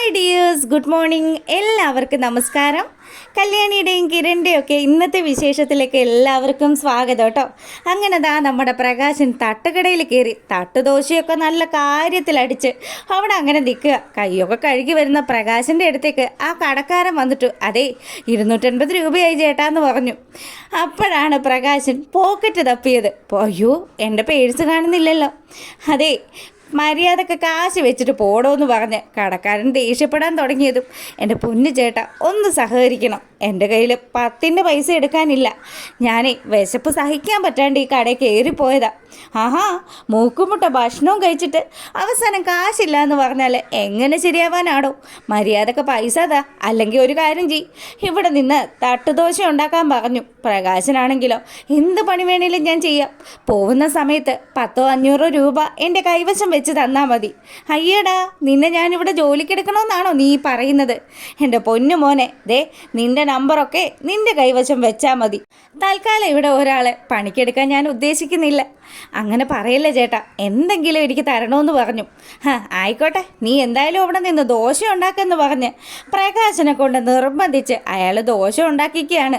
Hi dears, good morning. എല്ലാവർക്കും നമസ്കാരം. കല്യാണിയുടെയും കിരണിൻ്റെയും ഒക്കെ ഇന്നത്തെ വിശേഷത്തിലേക്ക് എല്ലാവർക്കും സ്വാഗതം കേട്ടോ. അങ്ങനെ നമ്മുടെ പ്രകാശൻ തട്ടുകടയിൽ കയറി തട്ടുദോശയൊക്കെ നല്ല കാര്യത്തിലടിച്ച് അവിടെ അങ്ങനെ നിൽക്കുക. കൈയൊക്കെ കഴുകി വരുന്ന പ്രകാശൻ്റെ അടുത്തേക്ക് ആ കടക്കാരൻ വന്നിട്ട് അതെ 250 രൂപയായി ചേട്ടാന്ന് പറഞ്ഞു. അപ്പോഴാണ് പ്രകാശൻ പോക്കറ്റ് തപ്പിയത്. അയ്യോ, എൻ്റെ പേഴ്സ് കാണുന്നില്ലല്ലോ. അതെ, മര്യാദക്ക് കാശ് വെച്ചിട്ട് പോടോന്ന് പറഞ്ഞ് കടക്കാരൻ ദേഷ്യപ്പെടാൻ തുടങ്ങിയതും എൻ്റെ പൊന്നു ചേട്ടാ ഒന്ന് സഹകരിക്കണം, എൻ്റെ കയ്യിൽ 10 പൈസ എടുക്കാനില്ല. ഞാനേ വിശപ്പ് സഹിക്കാൻ പറ്റാണ്ട് ഈ കടയിൽ കയറിപ്പോയതാ. ആഹാ, മൂക്കുമുട്ട ഭക്ഷണവും കഴിച്ചിട്ട് അവസാനം കാശില്ല എന്ന് പറഞ്ഞാൽ എങ്ങനെ ശരിയാവാനാടോ? മര്യാദക്ക് പൈസ താ, അല്ലെങ്കിൽ ഒരു കാര്യം ചെയ്, ഇവിടെ നിന്ന് തട്ടുദോശ ഉണ്ടാക്കാൻ പറഞ്ഞു. പ്രകാശനാണെങ്കിലോ എന്ത് പണി വേണേലും ഞാൻ ചെയ്യാം, പോകുന്ന സമയത്ത് 100-500 രൂപ എൻ്റെ കൈവശം വെച്ച് തന്നാൽ മതി. അയ്യടാ, നിന്നെ ഞാനിവിടെ ജോലിക്കെടുക്കണമെന്നാണോ നീ പറയുന്നത്? എൻ്റെ പൊന്നു മോനെ, ദേ നിൻ്റെ നമ്പറൊക്കെ നിൻ്റെ കൈവശം വെച്ചാൽ മതി. തൽക്കാലം ഇവിടെ ഒരാളെ പണിക്കെടുക്കാൻ ഞാൻ ഉദ്ദേശിക്കുന്നില്ല. അങ്ങനെ പറയല്ലേ ചേട്ടാ, എന്തെങ്കിലും എനിക്ക് തരണമെന്ന് പറഞ്ഞു. ആയിക്കോട്ടെ, നീ എന്തായാലും അവിടെ നിന്ന് ദോശ ഉണ്ടാക്കുമെന്ന് പറഞ്ഞ് പ്രകാശനെ കൊണ്ട് നിർബന്ധിച്ച് അയാൾ ദോശ ഉണ്ടാക്കിക്കുകയാണ്.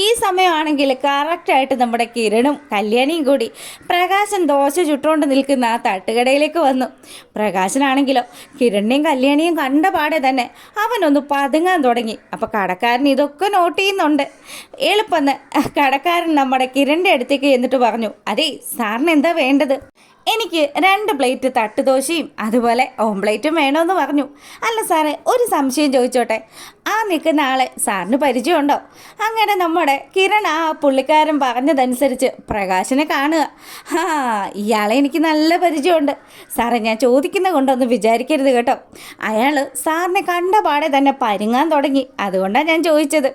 ഈ സമയമാണെങ്കിൽ കറക്റ്റായിട്ട് നമ്മുടെ കിരണും കല്യാണിയും കൂടി പ്രകാശൻ ദോശ ചുട്ടുകൊണ്ട് നിൽക്കുന്ന ആ തട്ടുകടയിലേക്ക് വന്നു. പ്രകാശനാണെങ്കിലോ കിരണിനെയും കല്യാണിയും കണ്ട പാടെ തന്നെ അവനൊന്ന് പതുങ്ങാൻ തുടങ്ങി. അപ്പോൾ കടക്കാരൻ ഇതൊക്കെ നോട്ട് ചെയ്യുന്നുണ്ട്. എളുപ്പമെന്ന് കടക്കാരൻ നമ്മുടെ കിരണിൻ്റെ അടുത്തേക്ക് എന്നിട്ട് പറഞ്ഞു, അതെ സാറിന് എന്താ വേണ്ടത്? എനിക്ക് 2 പ്ലേറ്റ് തട്ടുദോശയും അതുപോലെ ഓംപ്ലേറ്റും വേണമെന്ന് പറഞ്ഞു. അല്ല സാറേ, ഒരു സംശയം ചോദിച്ചോട്ടെ, ആ നിൽക്കുന്ന ആളെ സാറിന് പരിചയമുണ്ടോ? അങ്ങനെ നമ്മുടെ കിരൺ ആ പുള്ളിക്കാരൻ പറഞ്ഞതനുസരിച്ച് പ്രകാശനെ കാണുക. ഇയാളെ എനിക്ക് നല്ല പരിചയമുണ്ട് സാറേ, ഞാൻ ചോദിക്കുന്ന കൊണ്ടൊന്നും വിചാരിക്കരുത് കേട്ടോ. അയാൾ സാറിനെ കണ്ട പാടെ തന്നെ പരുങ്ങാൻ തുടങ്ങി, അതുകൊണ്ടാണ് ഞാൻ ചോദിച്ചത്.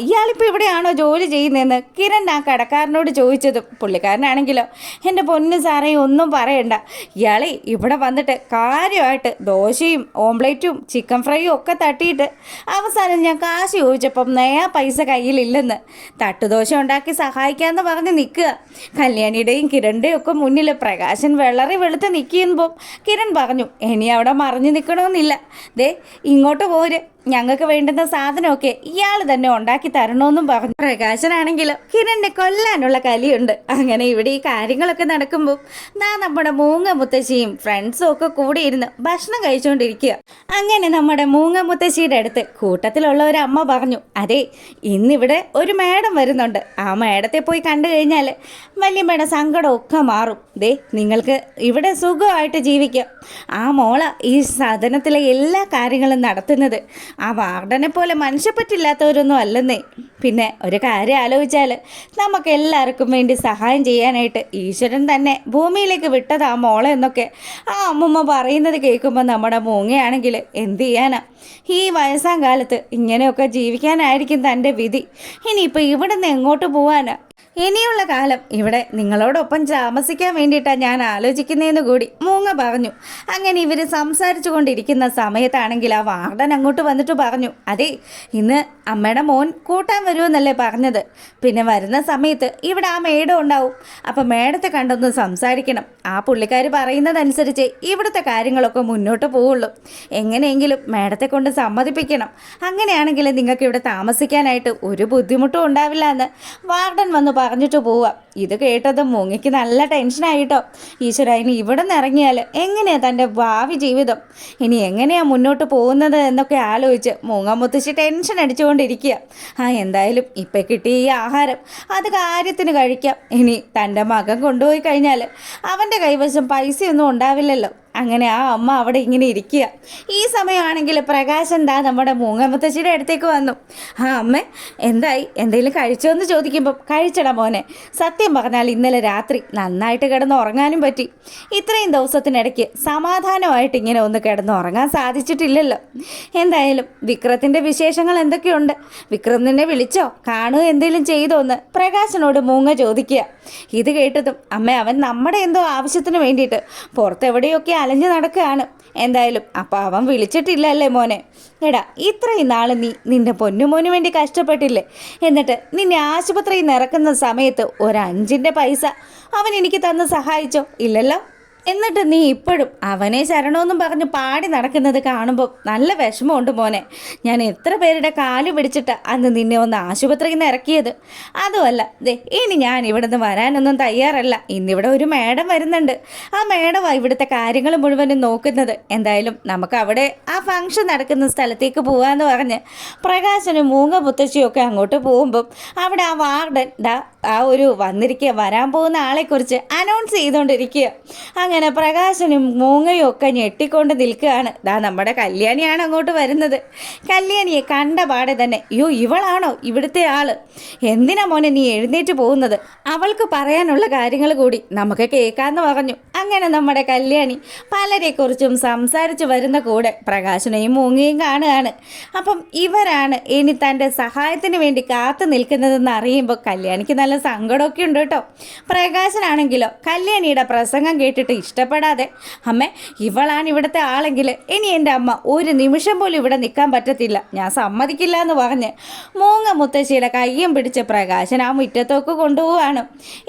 ഇയാളിപ്പോൾ ഇവിടെയാണോ ജോലി ചെയ്യുന്നതെന്ന് കിരൺ ആ കടക്കാരനോട് ചോദിച്ചതും പുള്ളിക്കാരനാണെങ്കിലോ എൻ്റെ പൊന്ന് സാറേ ഒന്നും പറയണ്ട, ഇയാളെ ഇവിടെ വന്നിട്ട് കാര്യമായിട്ട് ദോശയും ഓംപ്ലേറ്റും ചിക്കൻ ഫ്രൈയും ഒക്കെ തട്ടിയിട്ട് അവസാനം ഞാൻ കാശ് ചോദിച്ചപ്പം നയാ പൈസ കയ്യിലില്ലെന്ന് തട്ടുദോശ ഉണ്ടാക്കി സഹായിക്കാമെന്ന് പറഞ്ഞ് നിൽക്കുക. കല്യാണിയുടെയും കിരണിൻ്റെയും ഒക്കെ മുന്നിൽ പ്രകാശൻ വെള്ളറി വെളുത്ത് നിൽക്കുമ്പോൾ കിരൺ പറഞ്ഞു, ഇനി അവിടെ മറിഞ്ഞു നിൽക്കണമെന്നില്ല, ദേ ഇങ്ങോട്ട് പോര്, ഞങ്ങൾക്ക് വേണ്ടുന്ന സാധനമൊക്കെ ഇയാൾ തന്നെ ഉണ്ടാക്കി തരണമെന്നും പറഞ്ഞു. പ്രകാശനാണെങ്കിലും കിരണിനെ കൊല്ലാനുള്ള കലിയുണ്ട്. അങ്ങനെ ഇവിടെ ഈ കാര്യങ്ങളൊക്കെ നടക്കുമ്പോൾ നമ്മുടെ മൂങ്ങ മുത്തശ്ശിയും ഫ്രണ്ട്സും ഒക്കെ കൂടി ഇരുന്ന് ഭക്ഷണം കഴിച്ചുകൊണ്ടിരിക്കുക. അങ്ങനെ നമ്മുടെ മൂങ്ങ മുത്തശ്ശിയുടെ അടുത്ത് കൂട്ടത്തിലുള്ള ഒരു അമ്മ പറഞ്ഞു, അതെ ഇന്നിവിടെ ഒരു മേഡം വരുന്നുണ്ട്, ആ മേഡത്തെ പോയി കണ്ടു കഴിഞ്ഞാൽ വല്യമ്മയുടെ സങ്കടമൊക്കെ മാറും. ദേ നിങ്ങൾക്ക് ഇവിടെ സുഖമായിട്ട് ജീവിക്കാം. ആ മോള ഈ സദനത്തിലെ എല്ലാ കാര്യങ്ങളും നടത്തുന്നത്. ആ വാർഡനെ പോലെ മനുഷ്യപ്പറ്റില്ലാത്തവരൊന്നും അല്ലെന്നേ. പിന്നെ ഒരു കാര്യം ആലോചിച്ചാൽ നമുക്ക് എല്ലാവർക്കും വേണ്ടി സഹായം ചെയ്യാനായിട്ട് ഈശ്വരൻ തന്നെ ഭൂമിയിലേക്ക് വിട്ടത് ആ മോളെ എന്നൊക്കെ ആ അമ്മൂമ്മ പറയുന്നത് കേൾക്കുമ്പോൾ നമ്മുടെ മൂങ്ങയാണെങ്കിൽ എന്ത് ചെയ്യാനാ? ഈ വയസ്സാം കാലത്ത് ഇങ്ങനെയൊക്കെ ജീവിക്കാനായിരിക്കും തൻ്റെ വിധി. ഇനിയിപ്പോൾ ഇവിടെ നിന്ന് എങ്ങോട്ട് പോവാനാ? ഇനിയുള്ള കാലം ഇവിടെ നിങ്ങളോടൊപ്പം താമസിക്കാൻ വേണ്ടിയിട്ടാണ് ഞാൻ ആലോചിക്കുന്നതെന്ന് കൂടി മൂങ്ങ പറഞ്ഞു. അങ്ങനെ ഇവർ സംസാരിച്ചു കൊണ്ടിരിക്കുന്ന സമയത്താണെങ്കിൽ ആ വാർഡൻ അങ്ങോട്ട് വന്നിട്ട് പറഞ്ഞു, അതെ ഇന്ന് അമ്മയുടെ മോൻ കൂട്ടാൻ വരുമെന്നല്ലേ പറഞ്ഞത്, പിന്നെ വരുന്ന സമയത്ത് ഇവിടെ ആ മേഡം ഉണ്ടാവും, അപ്പം മേഡത്തെ കണ്ടൊന്ന് സംസാരിക്കണം. ആ പുള്ളിക്കാർ പറയുന്നതനുസരിച്ച് ഇവിടുത്തെ കാര്യങ്ങളൊക്കെ മുന്നോട്ട് പോവുള്ളൂ. എങ്ങനെയെങ്കിലും മേഡത്തെ കൊണ്ട് സമ്മതിപ്പിക്കണം. അങ്ങനെയാണെങ്കിൽ നിങ്ങൾക്ക് ഇവിടെ താമസിക്കാനായിട്ട് ഒരു ബുദ്ധിമുട്ടും ഉണ്ടാവില്ല എന്ന് വാർഡൻ വന്ന് പറഞ്ഞിട്ട് പോവാം. ഇത് കേട്ടതും മൂങ്ങയ്ക്ക് നല്ല ടെൻഷനായിട്ടോ. ഈശ്വര, ഇനി ഇവിടെ നിന്ന് ഇറങ്ങിയാൽ എങ്ങനെയാണ് തൻ്റെ ഭാവി ജീവിതം, ഇനി എങ്ങനെയാണ് മുന്നോട്ട് പോകുന്നത് എന്നൊക്കെ ആലോചിച്ച് മൂങ്ങ മുത്തശ്ശി ടെൻഷൻ അടിച്ചുകൊണ്ടിരിക്കുക. എന്തായാലും ഇപ്പം കിട്ടിയ ഈ ആഹാരം അത് കാര്യത്തിന് കഴിക്കാം. ഇനി തൻ്റെ മകൻ കൊണ്ടുപോയി കഴിഞ്ഞാൽ അവൻ്റെ കൈവശം പൈസയൊന്നും ഉണ്ടാവില്ലല്ലോ. അങ്ങനെ ആ അമ്മ അവിടെ ഇങ്ങനെ ഇരിക്കുക. ഈ സമയമാണെങ്കിൽ പ്രകാശൻ നമ്മുടെ മൂങ്ങമുത്തശ്ശിയുടെ അടുത്തേക്ക് വന്നു. അമ്മ എന്തായി, എന്തെങ്കിലും കഴിച്ചോ എന്ന് ചോദിക്കുമ്പം കഴിച്ചടാ മോനെ, സത്യം പറഞ്ഞാൽ ഇന്നലെ രാത്രി നന്നായിട്ട് കിടന്ന് ഉറങ്ങാനും പറ്റി. ഇത്രയും ദിവസത്തിനിടയ്ക്ക് സമാധാനമായിട്ട് ഇങ്ങനെ ഒന്ന് കിടന്ന് ഉറങ്ങാൻ സാധിച്ചിട്ടില്ലല്ലോ. എന്തായാലും വിക്രത്തിൻ്റെ വിശേഷങ്ങൾ എന്തൊക്കെയുണ്ട്? വിക്രം നിന്നെ വിളിച്ചോ, കാണുകയോ എന്തെങ്കിലും ചെയ്തോ എന്ന് പ്രകാശനോട് മൂങ്ങ ചോദിക്കുക. ഇത് കേട്ടതും അമ്മ അവൻ നമ്മുടെ എന്തോ ആവശ്യത്തിന് വേണ്ടിയിട്ട് പുറത്തെവിടെയൊക്കെ അലഞ്ഞു നടക്കുകയാണ്. എന്തായാലും അപ്പം അവൻ വിളിച്ചിട്ടില്ലല്ലേ മോനെ? എടാ, ഇത്രയും നാൾ നീ നിൻ്റെ പൊന്നുമോന് വേണ്ടി കഷ്ടപ്പെട്ടില്ലേ? എന്നിട്ട് നിന്നെ ആശുപത്രിയിൽ നിന്ന് ഇറക്കുന്ന സമയത്ത് 1 5 പൈസ അവൻ എനിക്ക് തന്ന് സഹായിച്ചോ? ഇല്ലല്ലോ. എന്നിട്ട് നീ ഇപ്പോഴും അവനെ ശരണമെന്നും പറഞ്ഞ് പാടി നടക്കുന്നത് കാണുമ്പോൾ നല്ല വിഷമമുണ്ട് മോനെ. ഞാൻ എത്ര പേരുടെ കാല് പിടിച്ചിട്ട് അന്ന് നിന്നെ ഒന്ന് ആശുപത്രിയിൽ നിന്ന് ഇറക്കിയത്. അതുമല്ല ദേ ഇനി ഞാൻ ഇവിടെ നിന്ന് വരാനൊന്നും തയ്യാറല്ല. ഇന്നിവിടെ ഒരു മേഡം വരുന്നുണ്ട്. ആ മേഡമാണ് ഇവിടുത്തെ കാര്യങ്ങൾ മുഴുവനും നോക്കുന്നത്. എന്തായാലും നമുക്ക് അവിടെ ആ ഫംഗ്ഷൻ നടക്കുന്ന സ്ഥലത്തേക്ക് പോകാമെന്ന് പറഞ്ഞ് പ്രകാശനും മൂങ്ങ മുത്തശ്ശിയൊക്കെ അങ്ങോട്ട് പോകുമ്പം അവിടെ ആ വാർഡൻ ആ ഒരു വരാൻ പോകുന്ന ആളെക്കുറിച്ച് അനൗൺസ് ചെയ്തുകൊണ്ടിരിക്കുക. അങ്ങനെ പ്രകാശനും മൂങ്ങയും ഒക്കെ ഞെട്ടിക്കൊണ്ട് നിൽക്കുകയാണ്. നമ്മുടെ കല്യാണിയാണ് അങ്ങോട്ട് വരുന്നത്. കല്യാണിയെ കണ്ട പാടെ തന്നെ അയ്യോ ഇവളാണോ ഇവിടുത്തെ ആള്, എന്തിനാ മോനെ നീ എഴുന്നേറ്റ് പോകുന്നത്, അവൾക്ക് പറയാനുള്ള കാര്യങ്ങൾ കൂടി നമുക്ക് കേൾക്കാമെന്ന് പറഞ്ഞു. അങ്ങനെ നമ്മുടെ കല്യാണി പലരെക്കുറിച്ചും സംസാരിച്ച് വരുന്ന കൂടെ പ്രകാശനെയും മൂങ്ങയും കാണുകയാണ്. അപ്പം ഇവരാണ് ഇനി തൻ്റെ സഹായത്തിന് വേണ്ടി കാത്തു നിൽക്കുന്നതെന്ന് അറിയുമ്പോൾ കല്യാണിക്ക് നല്ല സങ്കടമൊക്കെ ഉണ്ട് കേട്ടോ. പ്രകാശനാണെങ്കിലോ കല്യാണിയുടെ പ്രസംഗം കേട്ടിട്ട് ഇഷ്ടപ്പെടാതെ അമ്മേ ഇവളാണ് ഇവിടുത്തെ ആളെങ്കിൽ ഇനി എൻ്റെ അമ്മ ഒരു നിമിഷം പോലും ഇവിടെ നിൽക്കാൻ പറ്റത്തില്ല, ഞാൻ സമ്മതിക്കില്ല എന്ന് പറഞ്ഞ് മൂങ്ങ മുത്തശ്ശിയുടെ കയ്യും പിടിച്ച് പ്രകാശൻ ആ മുറ്റത്തേക്ക് കൊണ്ടുപോവാണ്.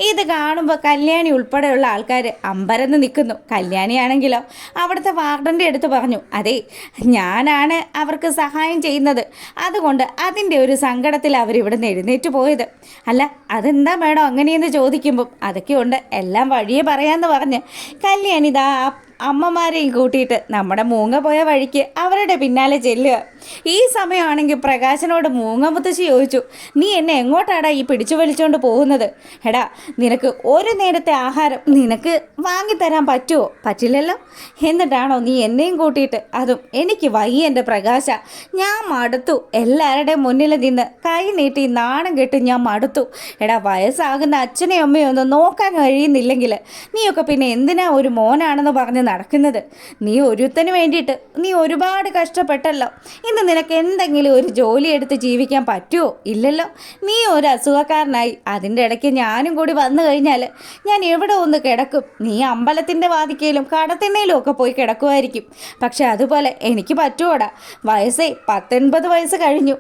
ഇത് കാണുമ്പോൾ കല്യാണി ഉൾപ്പെടെയുള്ള ആൾക്കാർ അമ്പരന്ന് നിൽക്കുന്നു. കല്യാണിയാണെങ്കിലോ അവിടുത്തെ വാർഡൻ്റെ അടുത്ത് പറഞ്ഞു, അതെ ഞാനാണ് അവർക്ക് സഹായം ചെയ്യുന്നത്, അതുകൊണ്ട് അതിൻ്റെ ഒരു സങ്കടത്തിൽ അവരിവിടെ നിന്ന് എഴുന്നേറ്റ് പോയത്. അല്ല അതെന്താ മേഡം അങ്ങനെയെന്ന് ചോദിക്കുമ്പം അതൊക്കെ ഉണ്ട്, എല്ലാം വഴിയെ പറയാമെന്ന് പറഞ്ഞ് കല്യാണി അമ്മമാരെയും കൂട്ടിയിട്ട് നമ്മുടെ മൂങ്ങ പോയ വഴിക്ക് അവരുടെ പിന്നാലെ ചെല്ലുക. ഈ സമയമാണെങ്കിൽ പ്രകാശനോട് മൂങ്ങ മുത്തശ്ശി ചോദിച്ചു, നീ എന്നെ എങ്ങോട്ടാടാ ഈ പിടിച്ചു വലിച്ചുകൊണ്ട് പോകുന്നത്? എടാ നിനക്ക് ഒരു നേരത്തെ ആഹാരം നിനക്ക് വാങ്ങിത്തരാൻ പറ്റുമോ? പറ്റില്ലല്ലോ. എന്നിട്ടാണോ നീ എന്നെയും കൂട്ടിയിട്ട്? അതും എനിക്ക് വയ്യ എൻ്റെ പ്രകാശ, ഞാൻ മടുത്തു. എല്ലാവരുടെയും മുന്നിൽ നിന്ന് കൈ നീട്ടി നാണം കെട്ട് ഞാൻ മടുത്തു. എടാ വയസ്സാകുന്ന അച്ഛനെയും അമ്മയും ഒന്നും നോക്കാൻ കഴിയുന്നില്ലെങ്കിൽ നീയൊക്കെ പിന്നെ എന്തിനാ ഒരു മോനാണെന്ന് പറഞ്ഞ് നടക്കുന്നത്? നീ ഒരുത്തന് വേണ്ടിയിട്ട് നീ ഒരുപാട് കഷ്ടപ്പെട്ടല്ലോ. ഇന്ന് നിനക്ക് എന്തെങ്കിലും ഒരു ജോലി എടുത്ത് ജീവിക്കാൻ പറ്റുമോ? ഇല്ലല്ലോ. നീ ഒരു അസുഖക്കാരനായി അതിൻ്റെ ഇടയ്ക്ക് ഞാനും കൂടി വന്നു കഴിഞ്ഞാൽ ഞാൻ എവിടെ ഒന്ന് കിടക്കും? നീ അമ്പലത്തിൻ്റെ വാതിക്കയിലും കടത്തിണ്ണയിലും ഒക്കെ പോയി കിടക്കുമായിരിക്കും. പക്ഷെ അതുപോലെ എനിക്ക് പറ്റുമോടാ? 19 വയസ്സ് കഴിഞ്ഞു.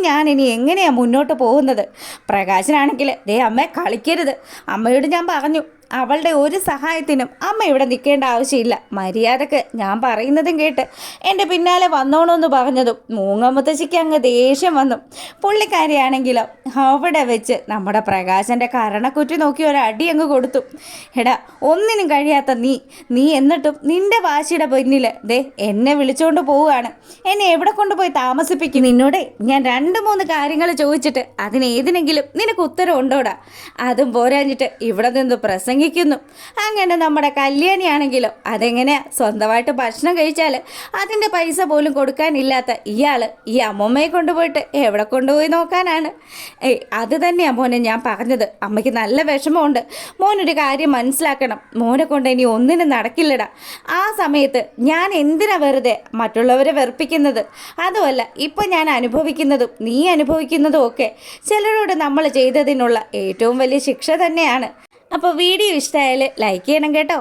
ഞാൻ ഇനി എങ്ങനെയാണ് മുന്നോട്ട് പോകുന്നത്? പ്രകാശനാണെങ്കിൽ ദേ അമ്മ കളിക്കരുത്, അമ്മയോട് ഞാൻ പറഞ്ഞു, അവളുടെ ഒരു സഹായത്തിനും അമ്മ ഇവിടെ നിൽക്കേണ്ട ആവശ്യമില്ല. മര്യാദക്ക് ഞാൻ പറയുന്നതും കേട്ട് എൻ്റെ പിന്നാലെ വന്നോണമെന്ന് പറഞ്ഞതും മൂങ്ങ മുത്തശ്ശിക്ക് അങ്ങ് ദേഷ്യം വന്നു. പുള്ളിക്കാരിയാണെങ്കിലോ അവിടെ വെച്ച് നമ്മുടെ പ്രകാശൻ്റെ കരണക്കുറ്റി നോക്കി ഒരടി അങ്ങ് കൊടുത്തു. എടാ ഒന്നിനും കഴിയാത്ത നീ എന്നിട്ടും നിൻ്റെ വാശിയുടെ പിന്നിൽ ദേ എന്നെ വിളിച്ചുകൊണ്ട് പോവുകയാണ്. എന്നെ എവിടെ കൊണ്ടുപോയി താമസിപ്പിക്കും? നിന്നോട് ഞാൻ 2-3 കാര്യങ്ങൾ ചോദിച്ചിട്ട് അതിനേതിനെങ്കിലും നിനക്ക് ഉത്തരം ഉണ്ടോടാ? അതും പോരാഞ്ഞിട്ട് ഇവിടെ നിന്ന് പ്രസംഗിക്കുന്നു. അങ്ങനെ നമ്മുടെ കല്യാണിയാണെങ്കിലോ അതെങ്ങനെയാ സ്വന്തമായിട്ട് ഭക്ഷണം കഴിച്ചാൽ അതിൻ്റെ പൈസ പോലും കൊടുക്കാനില്ലാത്ത ഇയാൾ ഈ അമ്മമ്മയെ കൊണ്ടുപോയിട്ട് എവിടെ കൊണ്ടുപോയി നോക്കാനാണ്? അത് തന്നെയാണ് മോനെ ഞാൻ പറഞ്ഞത്. അമ്മയ്ക്ക് നല്ല വിഷമമുണ്ട്. മോനൊരു കാര്യം മനസ്സിലാക്കണം, മോനെ കൊണ്ട് ഇനി ഒന്നിനും നടക്കില്ലടാ. ആ സമയത്ത് ഞാൻ എന്തിനാ വെറുതെ മറ്റുള്ളവരെ വെറുപ്പിക്കുന്നത്? അതുമല്ല ഇപ്പം ഞാൻ അനുഭവിക്കുന്നതും നീ അനുഭവിക്കുന്നതും ഒക്കെ ചിലരോട് നമ്മൾ ചെയ്തതിനുള്ള ഏറ്റവും വലിയ ശിക്ഷ തന്നെയാണ്. അപ്പോൾ വീഡിയോ ഇഷ്ടമായാൽ ലൈക്ക് ചെയ്യണം കേട്ടോ.